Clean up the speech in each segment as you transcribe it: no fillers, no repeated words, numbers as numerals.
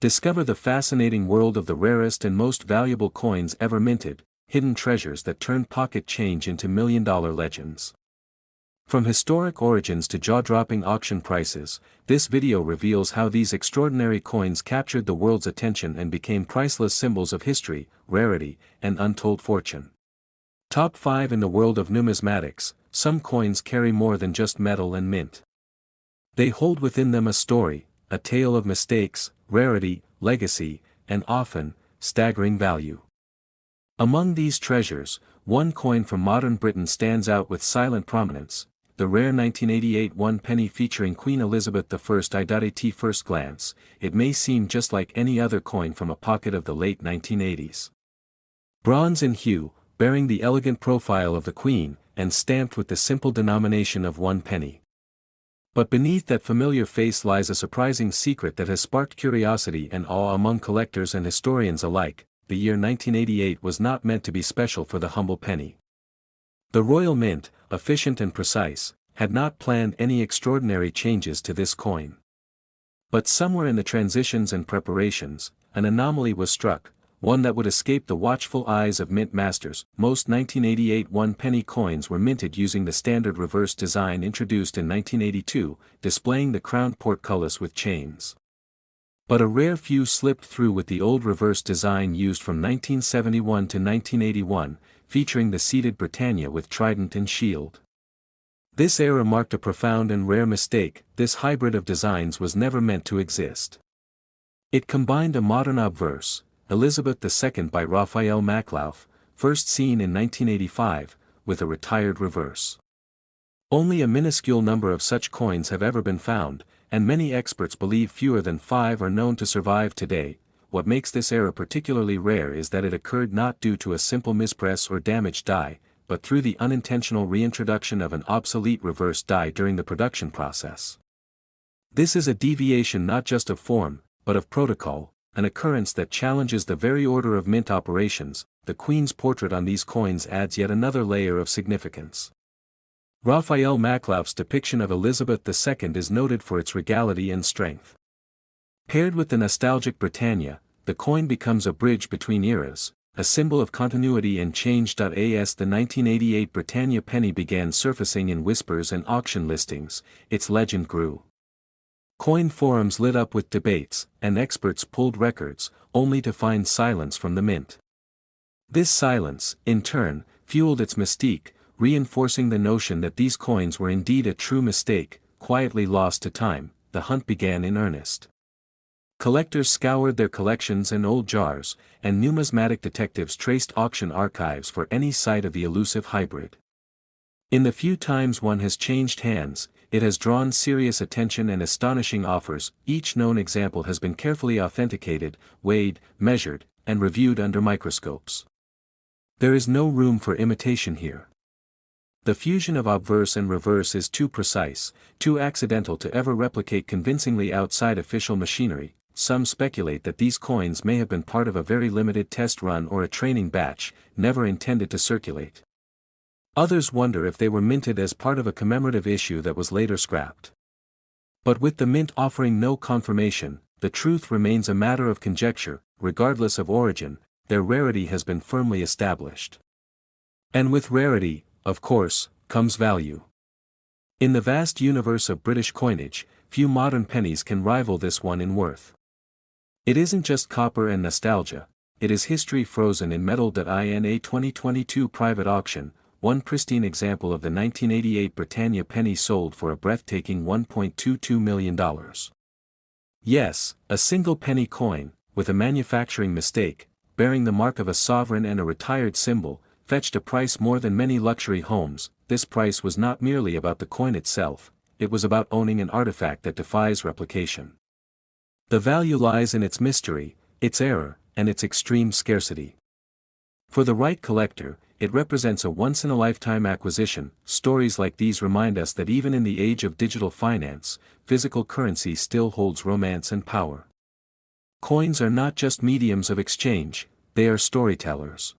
Discover the fascinating world of the rarest and most valuable coins ever minted, hidden treasures that turn pocket change into million-dollar legends. From historic origins to jaw-dropping auction prices, this video reveals how these extraordinary coins captured the world's attention and became priceless symbols of history, rarity, and untold fortune. Top 5 in the world of numismatics. Some coins carry more than just metal and mint. They hold within them a story, a tale of mistakes, rarity, legacy, and often, staggering value. Among these treasures, one coin from modern Britain stands out with silent prominence, the rare 1988 one penny featuring Queen Elizabeth I. At first glance, it may seem just like any other coin from a pocket of the late 1980s. Bronze in hue, bearing the elegant profile of the Queen, and stamped with the simple denomination of 1 penny. But beneath that familiar face lies a surprising secret that has sparked curiosity and awe among collectors and historians alike. The year 1988 was not meant to be special for the humble penny. The Royal Mint, efficient and precise, had not planned any extraordinary changes to this coin. But somewhere in the transitions and preparations, an anomaly was struck, one that would escape the watchful eyes of mint masters. Most 1988 one-penny coins were minted using the standard reverse design introduced in 1982, displaying the crowned portcullis with chains. But a rare few slipped through with the old reverse design used from 1971 to 1981, featuring the seated Britannia with trident and shield. This era marked a profound and rare mistake. This hybrid of designs was never meant to exist. It combined a modern obverse, Elizabeth II by Raphael Maclauff, first seen in 1985, with a retired reverse. Only a minuscule number of such coins have ever been found, and many experts believe fewer than 5 are known to survive today. What makes this era particularly rare is that it occurred not due to a simple mispress or damaged die, but through the unintentional reintroduction of an obsolete reverse die during the production process. This is a deviation not just of form, but of protocol, an occurrence that challenges the very order of mint operations. The Queen's portrait on these coins adds yet another layer of significance. Raphael Maclauff's depiction of Elizabeth II is noted for its regality and strength. Paired with the nostalgic Britannia, the coin becomes a bridge between eras, a symbol of continuity and change. The 1988 Britannia penny began surfacing in whispers and auction listings. Its legend grew. Coin forums lit up with debates, and experts pulled records, only to find silence from the mint. This silence, in turn, fueled its mystique, reinforcing the notion that these coins were indeed a true mistake. Quietly lost to time, the hunt began in earnest. Collectors scoured their collections and old jars, and numismatic detectives traced auction archives for any sight of the elusive hybrid. In the few times one has changed hands, it has drawn serious attention and astonishing offers. Each known example has been carefully authenticated, weighed, measured, and reviewed under microscopes. There is no room for imitation here. The fusion of obverse and reverse is too precise, too accidental to ever replicate convincingly outside official machinery. Some speculate that these coins may have been part of a very limited test run or a training batch, never intended to circulate. Others wonder if they were minted as part of a commemorative issue that was later scrapped. But with the mint offering no confirmation, the truth remains a matter of conjecture. Regardless of origin, their rarity has been firmly established. And with rarity, of course, comes value. In the vast universe of British coinage, few modern pennies can rival this one in worth. It isn't just copper and nostalgia, it is history frozen in metal. In a 2022 private auction, one pristine example of the 1988 Britannia penny sold for a breathtaking $1.22 million. Yes, a single penny coin, with a manufacturing mistake, bearing the mark of a sovereign and a retired symbol, fetched a price more than many luxury homes. This price was not merely about the coin itself, it was about owning an artifact that defies replication. The value lies in its mystery, its error, and its extreme scarcity. For the right collector, it represents a once-in-a-lifetime acquisition. Stories like these remind us that even in the age of digital finance, physical currency still holds romance and power. Coins are not just mediums of exchange, they are storytellers.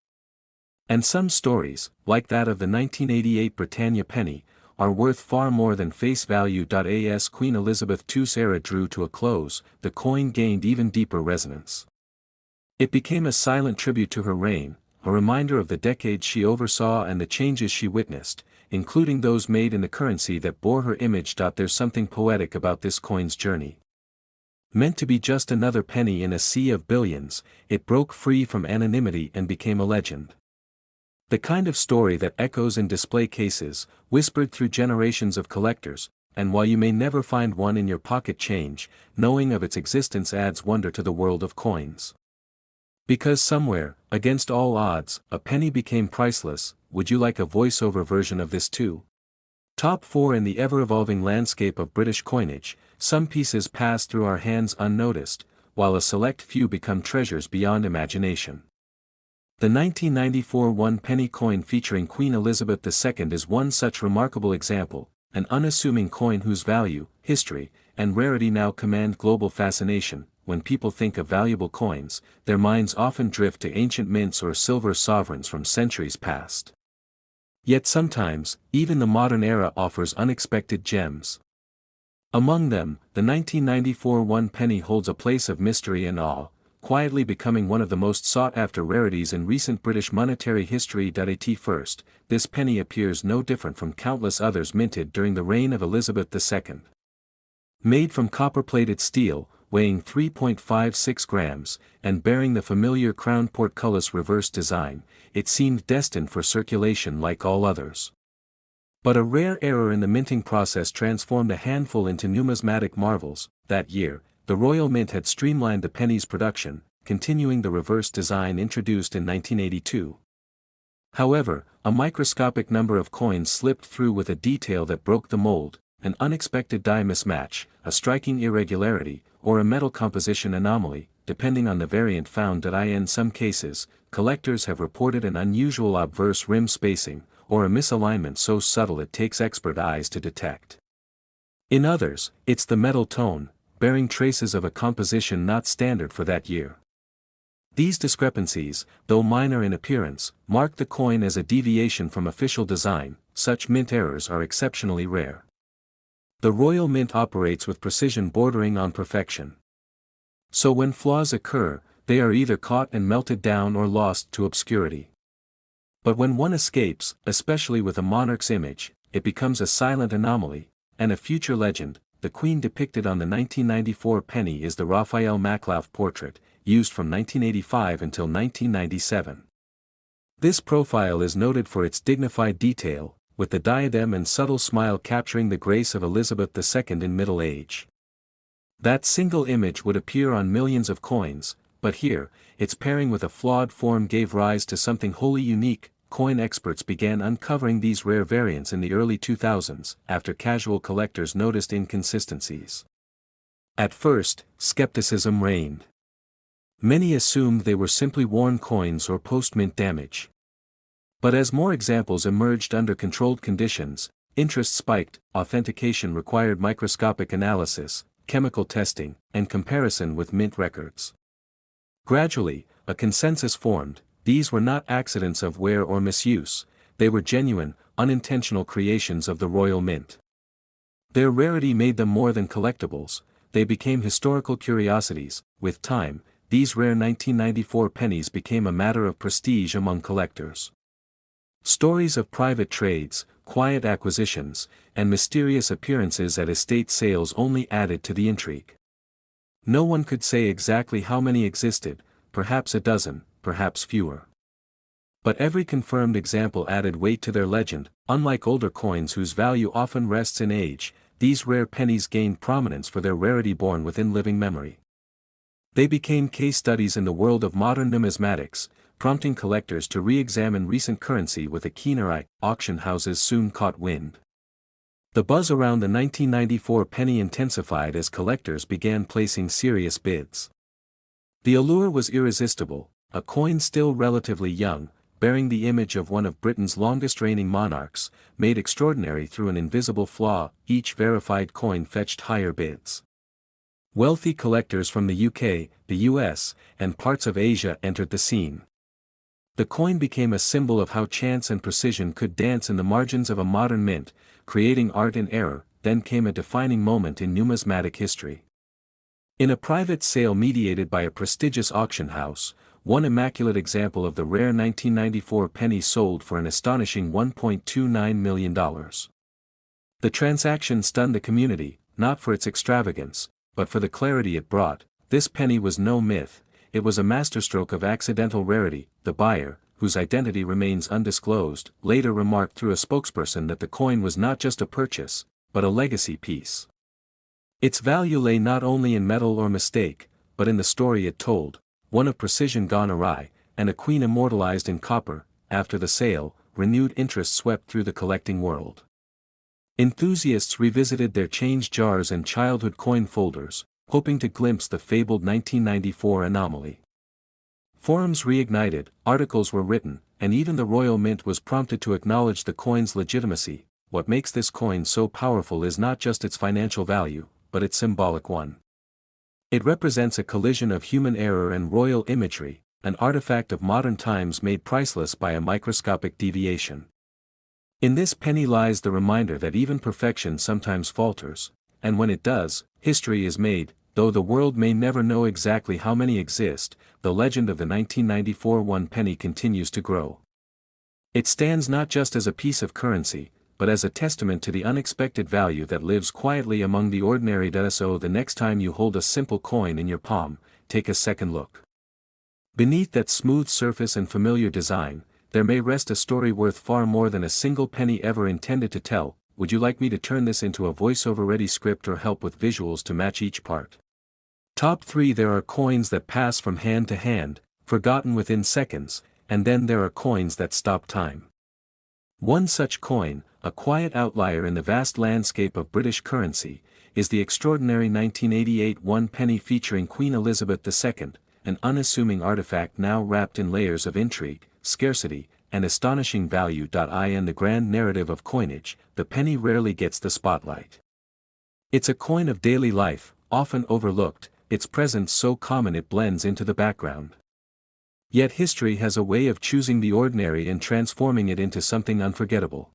And some stories, like that of the 1988 Britannia penny, are worth far more than face value. As Queen Elizabeth II's era drew to a close, the coin gained even deeper resonance. It became a silent tribute to her reign, a reminder of the decades she oversaw and the changes she witnessed, including those made in the currency that bore her image. There's something poetic about this coin's journey. Meant to be just another penny in a sea of billions, it broke free from anonymity and became a legend. The kind of story that echoes in display cases, whispered through generations of collectors, and while you may never find one in your pocket change, knowing of its existence adds wonder to the world of coins. Because somewhere, against all odds, a penny became priceless. Would you like a voiceover version of this too? Top 4. In the ever-evolving landscape of British coinage, some pieces pass through our hands unnoticed, while a select few become treasures beyond imagination. The 1994 one-penny coin featuring Queen Elizabeth II is one such remarkable example, an unassuming coin whose value, history, and rarity now command global fascination. When people think of valuable coins, their minds often drift to ancient mints or silver sovereigns from centuries past. Yet sometimes, even the modern era offers unexpected gems. Among them, the 1994 one-penny holds a place of mystery and awe, quietly becoming one of the most sought-after rarities in recent British monetary history. At first, this penny appears no different from countless others minted during the reign of Elizabeth II. Made from copper-plated steel, weighing 3.56 grams, and bearing the familiar crown portcullis reverse design, it seemed destined for circulation like all others. But a rare error in the minting process transformed a handful into numismatic marvels. That year, the Royal Mint had streamlined the penny's production, continuing the reverse design introduced in 1982. However, a microscopic number of coins slipped through with a detail that broke the mold, an unexpected die mismatch, a striking irregularity, or a metal composition anomaly, depending on the variant found. In some cases, collectors have reported an unusual obverse rim spacing, or a misalignment so subtle it takes expert eyes to detect. In others, it's the metal tone, bearing traces of a composition not standard for that year. These discrepancies, though minor in appearance, mark the coin as a deviation from official design. Such mint errors are exceptionally rare. The Royal Mint operates with precision bordering on perfection. So when flaws occur, they are either caught and melted down or lost to obscurity. But when one escapes, especially with a monarch's image, it becomes a silent anomaly, and a future legend. The Queen depicted on the 1994 penny is the Raphael Maklauf portrait, used from 1985 until 1997. This profile is noted for its dignified detail, with the diadem and subtle smile capturing the grace of Elizabeth II in middle age. That single image would appear on millions of coins, but here, its pairing with a flawed form gave rise to something wholly unique. Coin experts began uncovering these rare variants in the early 2000s, after casual collectors noticed inconsistencies. At first, skepticism reigned. Many assumed they were simply worn coins or post-mint damage. But as more examples emerged under controlled conditions, interest spiked. Authentication required microscopic analysis, chemical testing, and comparison with mint records. Gradually, a consensus formed. These were not accidents of wear or misuse, they were genuine, unintentional creations of the Royal Mint. Their rarity made them more than collectibles, they became historical curiosities. With time, these rare 1994 pennies became a matter of prestige among collectors. Stories of private trades, quiet acquisitions, and mysterious appearances at estate sales only added to the intrigue. No one could say exactly how many existed, perhaps a dozen, perhaps fewer. But every confirmed example added weight to their legend. Unlike older coins whose value often rests in age, these rare pennies gained prominence for their rarity born within living memory. They became case studies in the world of modern numismatics, prompting collectors to re-examine recent currency with a keener eye. Auction houses soon caught wind. The buzz around the 1994 penny intensified as collectors began placing serious bids. The allure was irresistible. A coin still relatively young, bearing the image of one of Britain's longest-reigning monarchs, made extraordinary through an invisible flaw. Each verified coin fetched higher bids. Wealthy collectors from the UK, the US, and parts of Asia entered the scene. The coin became a symbol of how chance and precision could dance in the margins of a modern mint, creating art in error, then came a defining moment in numismatic history. In a private sale mediated by a prestigious auction house, one immaculate example of the rare 1994 penny sold for an astonishing $1.29 million. The transaction stunned the community, not for its extravagance, but for the clarity it brought. This penny was no myth, it was a masterstroke of accidental rarity. The buyer, whose identity remains undisclosed, later remarked through a spokesperson that the coin was not just a purchase, but a legacy piece. Its value lay not only in metal or mistake, but in the story it told, one of precision gone awry, and a queen immortalized in copper. After the sale, renewed interest swept through the collecting world. Enthusiasts revisited their change jars and childhood coin folders, hoping to glimpse the fabled 1994 anomaly. Forums reignited, articles were written, and even the Royal Mint was prompted to acknowledge the coin's legitimacy. What makes this coin so powerful is not just its financial value, but its symbolic one. It represents a collision of human error and royal imagery, an artifact of modern times made priceless by a microscopic deviation. In this penny lies the reminder that even perfection sometimes falters, and when it does, history is made. Though the world may never know exactly how many exist, the legend of the 1994 one penny continues to grow. It stands not just as a piece of currency, but as a testament to the unexpected value that lives quietly among the ordinary. So the next time you hold a simple coin in your palm, take a second look. Beneath that smooth surface and familiar design, there may rest a story worth far more than a single penny ever intended to tell. Would you like me to turn this into a voiceover-ready script or help with visuals to match each part? Top 3. There are coins that pass from hand to hand, forgotten within seconds, and then there are coins that stop time. One such coin, a quiet outlier in the vast landscape of British currency, is the extraordinary 1988 one penny featuring Queen Elizabeth II, an unassuming artifact now wrapped in layers of intrigue, scarcity, and astonishing value. In the grand narrative of coinage, the penny rarely gets the spotlight. It's a coin of daily life, often overlooked, its presence so common it blends into the background. Yet history has a way of choosing the ordinary and transforming it into something unforgettable.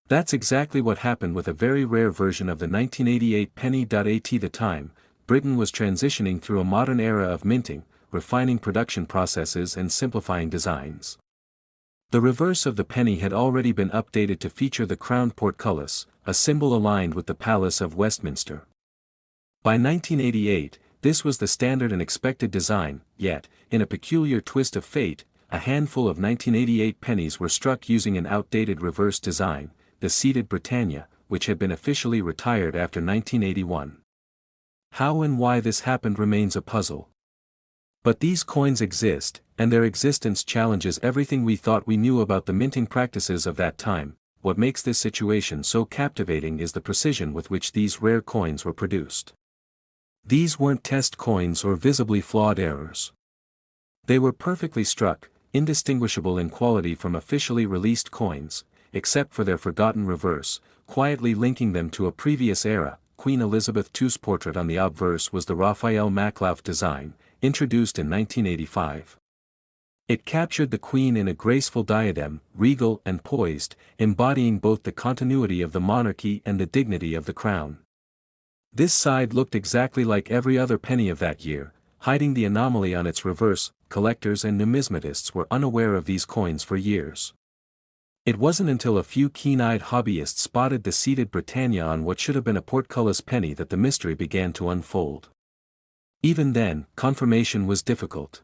That's exactly what happened with a very rare version of the 1988 penny. At the time, Britain was transitioning through a modern era of minting, refining production processes and simplifying designs. The reverse of the penny had already been updated to feature the crowned portcullis, a symbol aligned with the Palace of Westminster. By 1988, this was the standard and expected design, yet, in a peculiar twist of fate, a handful of 1988 pennies were struck using an outdated reverse design, the seated Britannia, which had been officially retired after 1981. How and why this happened remains a puzzle. But these coins exist, and their existence challenges everything we thought we knew about the minting practices of that time. What makes this situation so captivating is the precision with which these rare coins were produced. These weren't test coins or visibly flawed errors. They were perfectly struck, indistinguishable in quality from officially released coins, except for their forgotten reverse, quietly linking them to a previous era. Queen Elizabeth II's portrait on the obverse was the Raphael Maklauf design, introduced in 1985. It captured the Queen in a graceful diadem, regal and poised, embodying both the continuity of the monarchy and the dignity of the crown. This side looked exactly like every other penny of that year, hiding the anomaly on its reverse. Collectors and numismatists were unaware of these coins for years. It wasn't until a few keen-eyed hobbyists spotted the seated Britannia on what should have been a portcullis penny that the mystery began to unfold. Even then, confirmation was difficult.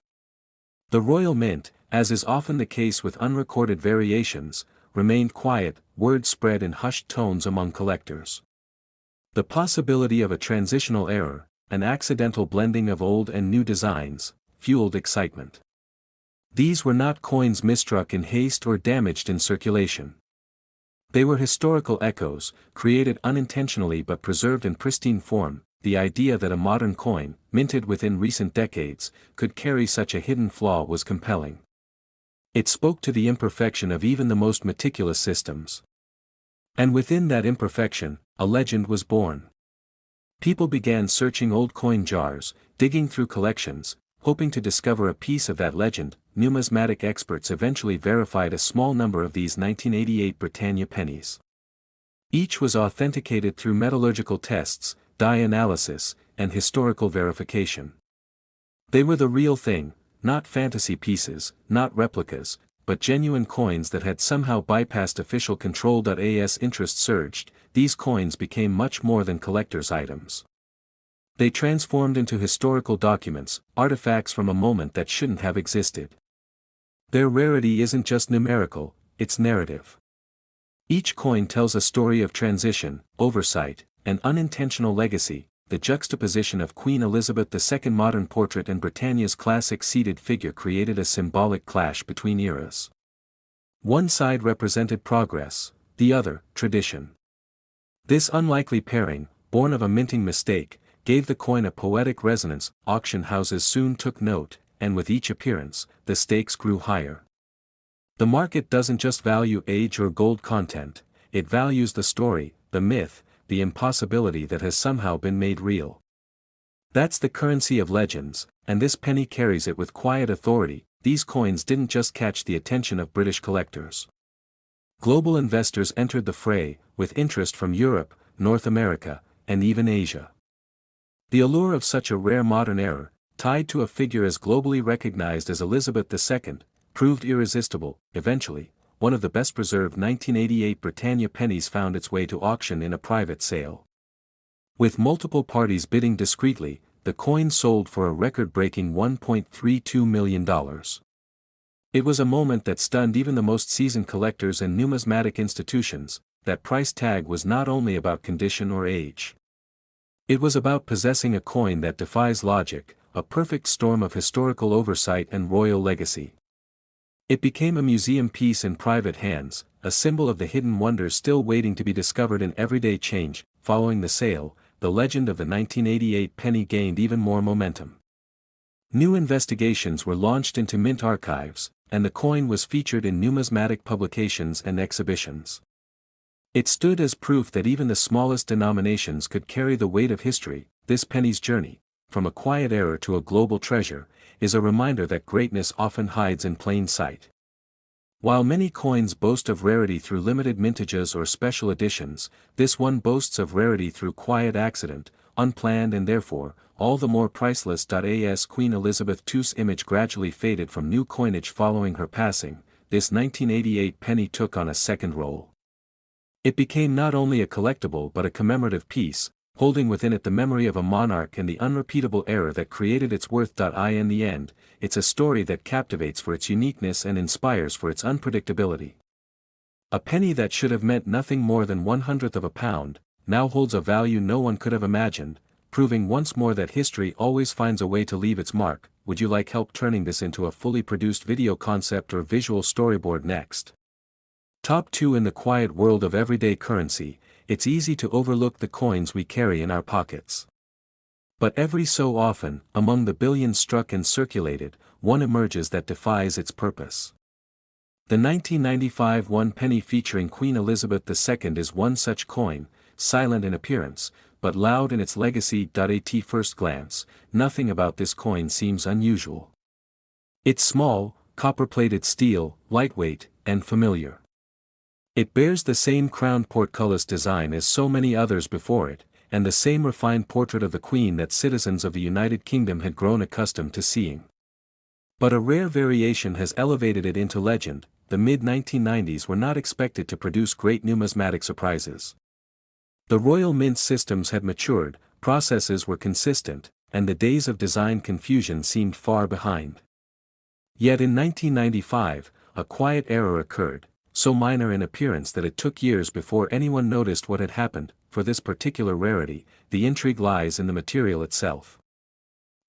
The Royal Mint, as is often the case with unrecorded variations, remained quiet. Word spread in hushed tones among collectors. The possibility of a transitional error, an accidental blending of old and new designs, fueled excitement. These were not coins misstruck in haste or damaged in circulation. They were historical echoes, created unintentionally but preserved in pristine form. The idea that a modern coin, minted within recent decades, could carry such a hidden flaw was compelling. It spoke to the imperfection of even the most meticulous systems. And within that imperfection, a legend was born. People began searching old coin jars, digging through collections, hoping to discover a piece of that legend. Numismatic experts eventually verified a small number of these 1988 Britannia pennies. Each was authenticated through metallurgical tests, dye analysis, and historical verification. They were the real thing, not fantasy pieces, not replicas, but genuine coins that had somehow bypassed official control. As interest surged, these coins became much more than collector's items. They transformed into historical documents, artifacts from a moment that shouldn't have existed. Their rarity isn't just numerical, it's narrative. Each coin tells a story of transition, oversight, and unintentional legacy. The juxtaposition of Queen Elizabeth II's modern portrait and Britannia's classic seated figure created a symbolic clash between eras. One side represented progress, the other, tradition. This unlikely pairing, born of a minting mistake, gave the coin a poetic resonance. Auction houses soon took note, and with each appearance, the stakes grew higher. The market doesn't just value age or gold content, it values the story, the myth, the impossibility that has somehow been made real. That's the currency of legends, and this penny carries it with quiet authority. These coins didn't just catch the attention of British collectors. Global investors entered the fray, with interest from Europe, North America, and even Asia. The allure of such a rare modern era, tied to a figure as globally recognized as Elizabeth II, proved irresistible. Eventually, one of the best-preserved 1988 Britannia pennies found its way to auction in a private sale. With multiple parties bidding discreetly, the coin sold for a record-breaking $1.32 million. It was a moment that stunned even the most seasoned collectors and numismatic institutions. That price tag was not only about condition or age. It was about possessing a coin that defies logic, a perfect storm of historical oversight and royal legacy. It became a museum piece in private hands, a symbol of the hidden wonders still waiting to be discovered in everyday change. Following the sale, the legend of the 1988 penny gained even more momentum. New investigations were launched into mint archives, and the coin was featured in numismatic publications and exhibitions. It stood as proof that even the smallest denominations could carry the weight of history. This penny's journey, from a quiet era to a global treasure, is a reminder that greatness often hides in plain sight. While many coins boast of rarity through limited mintages or special editions, this one boasts of rarity through quiet accident, unplanned and therefore, all the more priceless. As Queen Elizabeth II's image gradually faded from new coinage following her passing, this 1988 penny took on a second role. It became not only a collectible but a commemorative piece, holding within it the memory of a monarch and the unrepeatable era that created its worth. In the end, it's a story that captivates for its uniqueness and inspires for its unpredictability. A penny that should have meant nothing more than 1/100th of a pound, now holds a value no one could have imagined, proving once more that history always finds a way to leave its mark. Would you like help turning this into a fully produced video concept or visual storyboard next? Top 2. In the quiet world of everyday currency, it's easy to overlook the coins we carry in our pockets. But every so often, among the billions struck and circulated, one emerges that defies its purpose. The 1995 one penny featuring Queen Elizabeth II is one such coin, silent in appearance, but loud in its legacy. At first glance, nothing about this coin seems unusual. It's small, copper-plated steel, lightweight, and familiar. It bears the same crowned portcullis design as so many others before it, and the same refined portrait of the Queen that citizens of the United Kingdom had grown accustomed to seeing. But a rare variation has elevated it into legend. The mid-1990s were not expected to produce great numismatic surprises. The Royal Mint systems had matured, processes were consistent, and the days of design confusion seemed far behind. Yet in 1995, a quiet error occurred, so minor in appearance that it took years before anyone noticed what had happened. For this particular rarity, the intrigue lies in the material itself.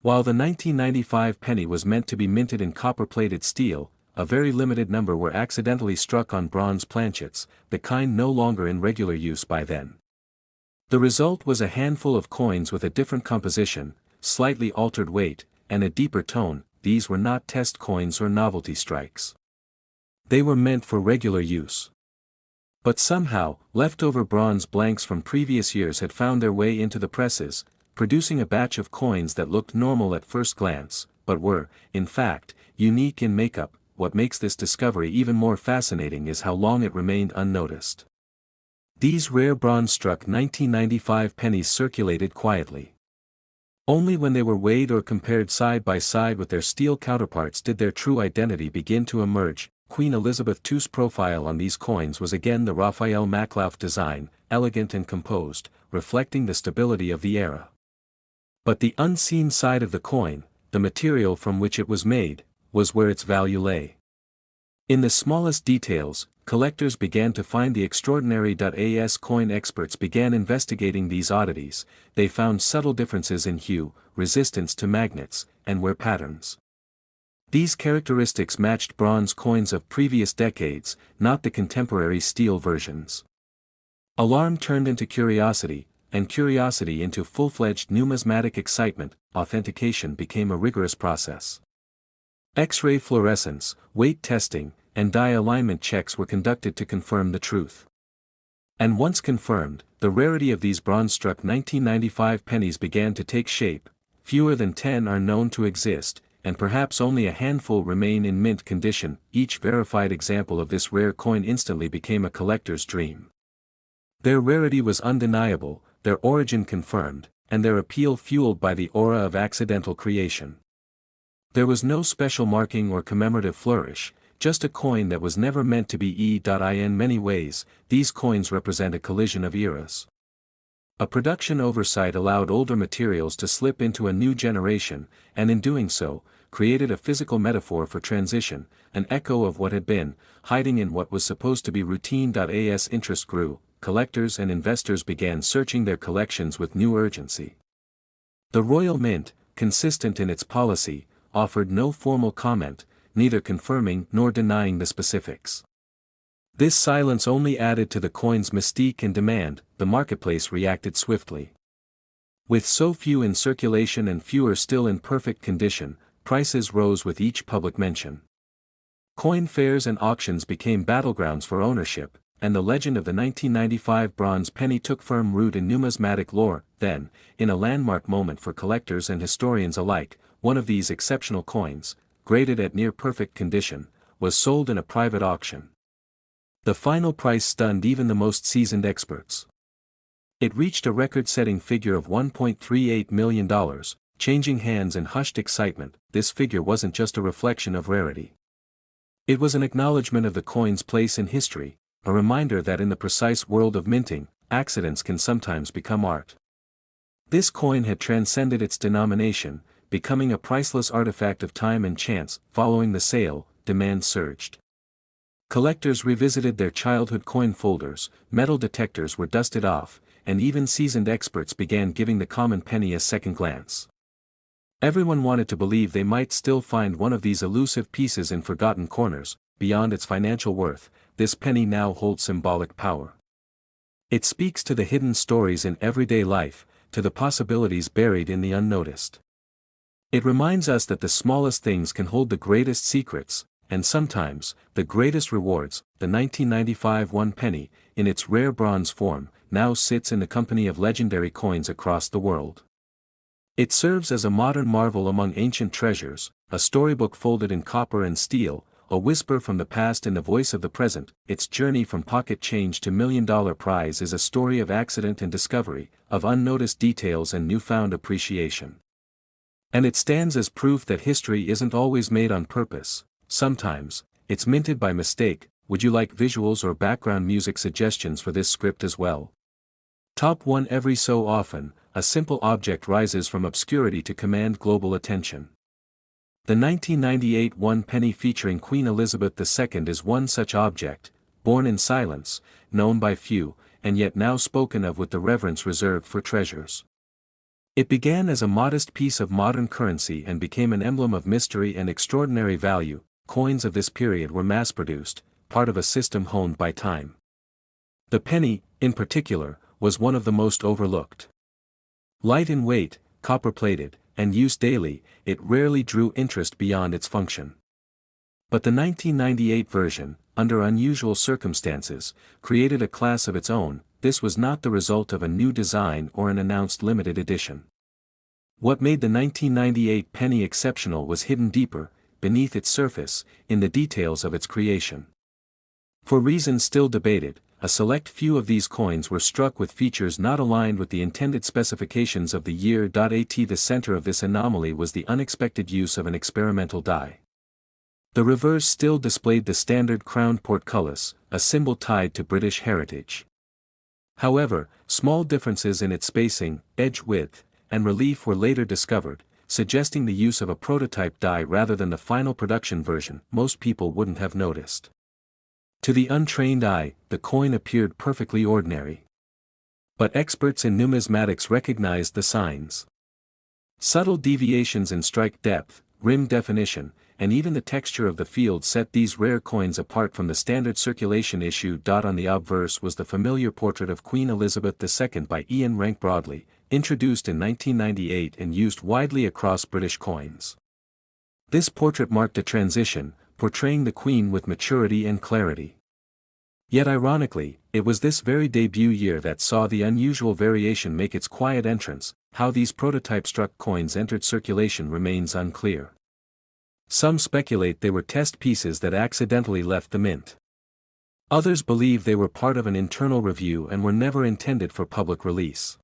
While the 1995 penny was meant to be minted in copper-plated steel, a very limited number were accidentally struck on bronze planchets, the kind no longer in regular use by then. The result was a handful of coins with a different composition, slightly altered weight, and a deeper tone. These were not test coins or novelty strikes. They were meant for regular use. But somehow, leftover bronze blanks from previous years had found their way into the presses, producing a batch of coins that looked normal at first glance, but were, in fact, unique in makeup. What makes this discovery even more fascinating is how long it remained unnoticed. These rare bronze-struck 1995 pennies circulated quietly. Only when they were weighed or compared side by side with their steel counterparts did their true identity begin to emerge. Queen Elizabeth II's profile on these coins was again the Raphael Maklauf design, elegant and composed, reflecting the stability of the era. But the unseen side of the coin, the material from which it was made, was where its value lay. In the smallest details, collectors began to find the extraordinary. As coin experts began investigating these oddities, they found subtle differences in hue, resistance to magnets, and wear patterns. These characteristics matched bronze coins of previous decades, not the contemporary steel versions. Alarm turned into curiosity, and curiosity into full-fledged numismatic excitement. Authentication became a rigorous process. X-ray fluorescence, weight testing, and die alignment checks were conducted to confirm the truth. And once confirmed, the rarity of these bronze-struck 1995 pennies began to take shape. Fewer than 10 are known to exist, and perhaps only a handful remain in mint condition. Each verified example of this rare coin instantly became a collector's dream. Their rarity was undeniable, their origin confirmed, and their appeal fueled by the aura of accidental creation. There was no special marking or commemorative flourish, just a coin that was never meant to be. In many ways, these coins represent a collision of eras. A production oversight allowed older materials to slip into a new generation, and in doing so, created a physical metaphor for transition, an echo of what had been, hiding in what was supposed to be routine. As interest grew, collectors and investors began searching their collections with new urgency. The Royal Mint, consistent in its policy, offered no formal comment, neither confirming nor denying the specifics. This silence only added to the coin's mystique and demand. The marketplace reacted swiftly. With so few in circulation and fewer still in perfect condition, prices rose with each public mention. Coin fairs and auctions became battlegrounds for ownership, and the legend of the 1995 bronze penny took firm root in numismatic lore. Then, in a landmark moment for collectors and historians alike, one of these exceptional coins, graded at near-perfect condition, was sold in a private auction. The final price stunned even the most seasoned experts. It reached a record-setting figure of $1.38 million, changing hands in hushed excitement. This figure wasn't just a reflection of rarity. It was an acknowledgement of the coin's place in history, a reminder that in the precise world of minting, accidents can sometimes become art. This coin had transcended its denomination, becoming a priceless artifact of time and chance. Following the sale, demand surged. Collectors revisited their childhood coin folders, metal detectors were dusted off, and even seasoned experts began giving the common penny a second glance. Everyone wanted to believe they might still find one of these elusive pieces in forgotten corners. Beyond its financial worth, this penny now holds symbolic power. It speaks to the hidden stories in everyday life, to the possibilities buried in the unnoticed. It reminds us that the smallest things can hold the greatest secrets, and sometimes, the greatest rewards. The 1995 one penny, in its rare bronze form, now sits in the company of legendary coins across the world. It serves as a modern marvel among ancient treasures, a storybook folded in copper and steel, a whisper from the past in the voice of the present. Its journey from pocket change to million-dollar prize is a story of accident and discovery, of unnoticed details and newfound appreciation. And it stands as proof that history isn't always made on purpose. Sometimes, it's minted by mistake. Would you like visuals or background music suggestions for this script as well? Top 1. Every so often, a simple object rises from obscurity to command global attention. The 1998 one penny featuring Queen Elizabeth II is one such object, born in silence, known by few, and yet now spoken of with the reverence reserved for treasures. It began as a modest piece of modern currency and became an emblem of mystery and extraordinary value. Coins of this period were mass-produced, part of a system honed by time. The penny, in particular, was one of the most overlooked. Light in weight, copper-plated, and used daily, it rarely drew interest beyond its function. But the 1998 version, under unusual circumstances, created a class of its own. This was not the result of a new design or an announced limited edition. What made the 1998 penny exceptional was hidden deeper, beneath its surface, in the details of its creation. For reasons still debated, a select few of these coins were struck with features not aligned with the intended specifications of the year. At the center of this anomaly was the unexpected use of an experimental die. The reverse still displayed the standard crowned portcullis, a symbol tied to British heritage. However, small differences in its spacing, edge width, and relief were later discovered, suggesting the use of a prototype die rather than the final production version. Most people wouldn't have noticed. To the untrained eye, the coin appeared perfectly ordinary. But experts in numismatics recognized the signs. Subtle deviations in strike depth, rim definition, and even the texture of the field set these rare coins apart from the standard circulation issue. On the obverse was the familiar portrait of Queen Elizabeth II by Ian Rank Broadley, introduced in 1998 and used widely across British coins. This portrait marked a transition, portraying the Queen with maturity and clarity. Yet ironically, it was this very debut year that saw the unusual variation make its quiet entrance. How these prototype-struck coins entered circulation remains unclear. Some speculate they were test pieces that accidentally left the mint. Others believe they were part of an internal review and were never intended for public release.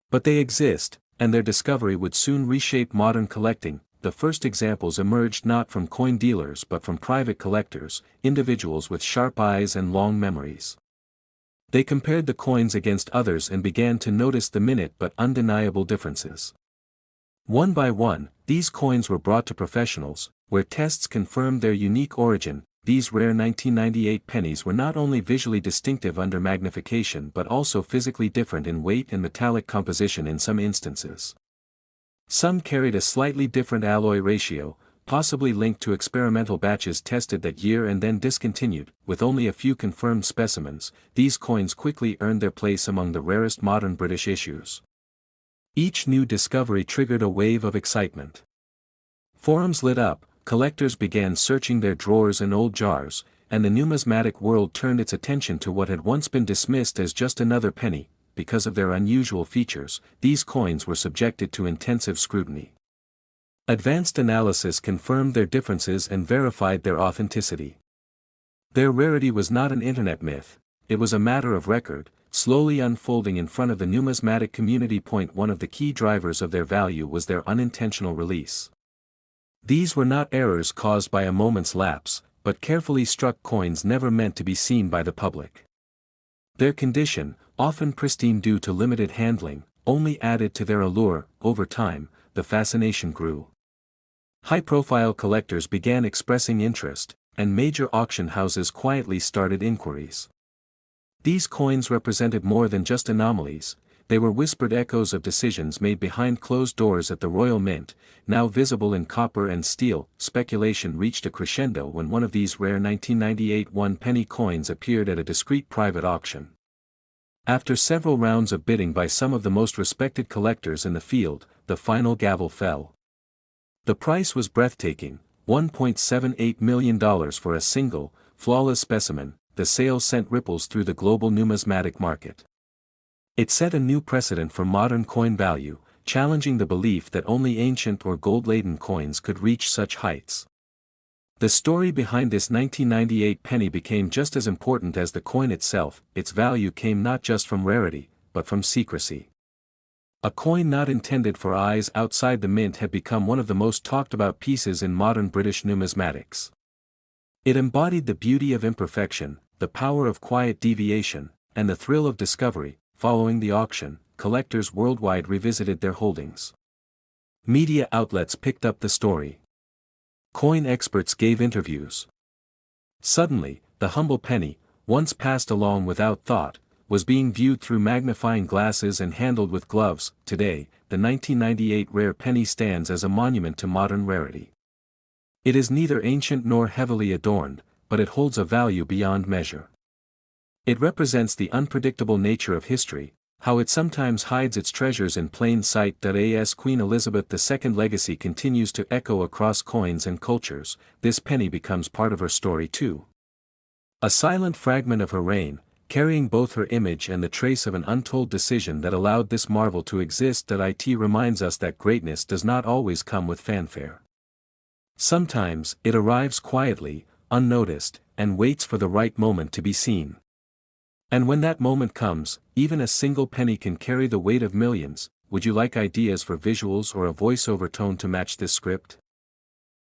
But they exist, and their discovery would soon reshape modern collecting. The first examples emerged not from coin dealers but from private collectors, individuals with sharp eyes and long memories. They compared the coins against others and began to notice the minute but undeniable differences. One by one, these coins were brought to professionals, where tests confirmed their unique origin. These rare 1998 pennies were not only visually distinctive under magnification but also physically different in weight and metallic composition in some instances. Some carried a slightly different alloy ratio, possibly linked to experimental batches tested that year and then discontinued. With only a few confirmed specimens, these coins quickly earned their place among the rarest modern British issues. Each new discovery triggered a wave of excitement. Forums lit up, collectors began searching their drawers and old jars, and the numismatic world turned its attention to what had once been dismissed as just another penny. Because of their unusual features, these coins were subjected to intensive scrutiny. Advanced analysis confirmed their differences and verified their authenticity. Their rarity was not an internet myth, it was a matter of record, slowly unfolding in front of the numismatic community. One of the key drivers of their value was their unintentional release. These were not errors caused by a moment's lapse, but carefully struck coins never meant to be seen by the public. Their condition, often pristine due to limited handling, only added to their allure. Over time, the fascination grew. High-profile collectors began expressing interest, and major auction houses quietly started inquiries. These coins represented more than just anomalies, they were whispered echoes of decisions made behind closed doors at the Royal Mint, now visible in copper and steel. Speculation reached a crescendo when one of these rare 1998 one-penny coins appeared at a discreet private auction. After several rounds of bidding by some of the most respected collectors in the field, the final gavel fell. The price was breathtaking, $1.78 million for a single, flawless specimen. The sale sent ripples through the global numismatic market. It set a new precedent for modern coin value, challenging the belief that only ancient or gold-laden coins could reach such heights. The story behind this 1998 penny became just as important as the coin itself. Its value came not just from rarity, but from secrecy. A coin not intended for eyes outside the mint had become one of the most talked about pieces in modern British numismatics. It embodied the beauty of imperfection, the power of quiet deviation, and the thrill of discovery. Following the auction, collectors worldwide revisited their holdings. Media outlets picked up the story. Coin experts gave interviews. Suddenly, the humble penny, once passed along without thought, was being viewed through magnifying glasses and handled with gloves. Today, the 1998 rare penny stands as a monument to modern rarity. It is neither ancient nor heavily adorned, but it holds a value beyond measure. It represents the unpredictable nature of history, how it sometimes hides its treasures in plain sight. As Queen Elizabeth II's legacy continues to echo across coins and cultures, this penny becomes part of her story too. A silent fragment of her reign, carrying both her image and the trace of an untold decision that allowed this marvel to exist. It reminds us that greatness does not always come with fanfare. Sometimes, it arrives quietly, unnoticed, and waits for the right moment to be seen. And when that moment comes, even a single penny can carry the weight of millions. Would you like ideas for visuals or a voiceover tone to match this script?